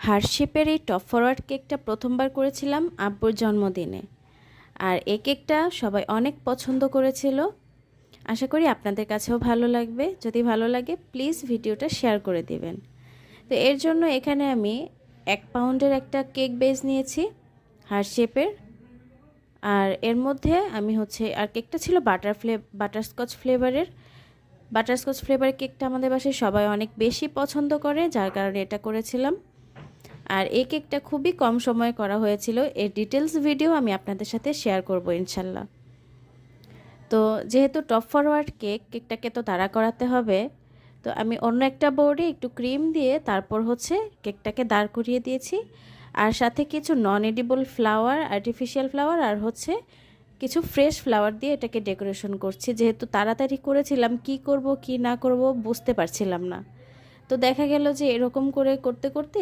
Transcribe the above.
হার্শিপের এই top forward কেকটা প্রথমবার করেছিলাম আব্বুর জন্মদিনে। আর এই কেকটা সবাই অনেক পছন্দ করেছিল। আশা করি আপনাদের কাছেও ভালো লাগবে। যদি ভালো লাগে প্লিজ ভিডিওটা শেয়ার করে দিবেন। তো এর জন্য এখানে আমি 1 পাউন্ডের একটা কেক বেস নিয়েছি হার্শিপের। আর এর মধ্যে আমি আর কেকটা ছিল বাটারস্কচ ফ্লেভারের। বাটারস্কচ ফ্লেভারের কেকটা আমাদের বাসায় সবাই অনেক বেশি পছন্দ করে, যার কারণে এটা করেছিলাম। আর এই কেকটা খুবই কম সময়ে করা হয়েছিল। এর ডিটেলস ভিডিও আমি আপনাদের সাথে শেয়ার করব ইনশাল্লাহ। তো যেহেতু টপ ফরওয়ার্ড কেকটাকে তো দাঁড়া করাতে হবে, তো আমি অন্য একটা বোর্ডে একটু ক্রিম দিয়ে তারপর কেকটাকে দাঁড় করিয়ে দিয়েছি। আর সাথে কিছু নন এডিবল ফ্লাওয়ার, আর্টিফিশিয়াল ফ্লাওয়ার আর কিছু ফ্রেশ ফ্লাওয়ার দিয়ে এটাকে ডেকোরেশন করছি। যেহেতু তাড়াতাড়ি করেছিলাম, কি করব কি না করব বুঝতে পারছিলাম না। তো দেখা গেল যে এরকম করে করতে করতে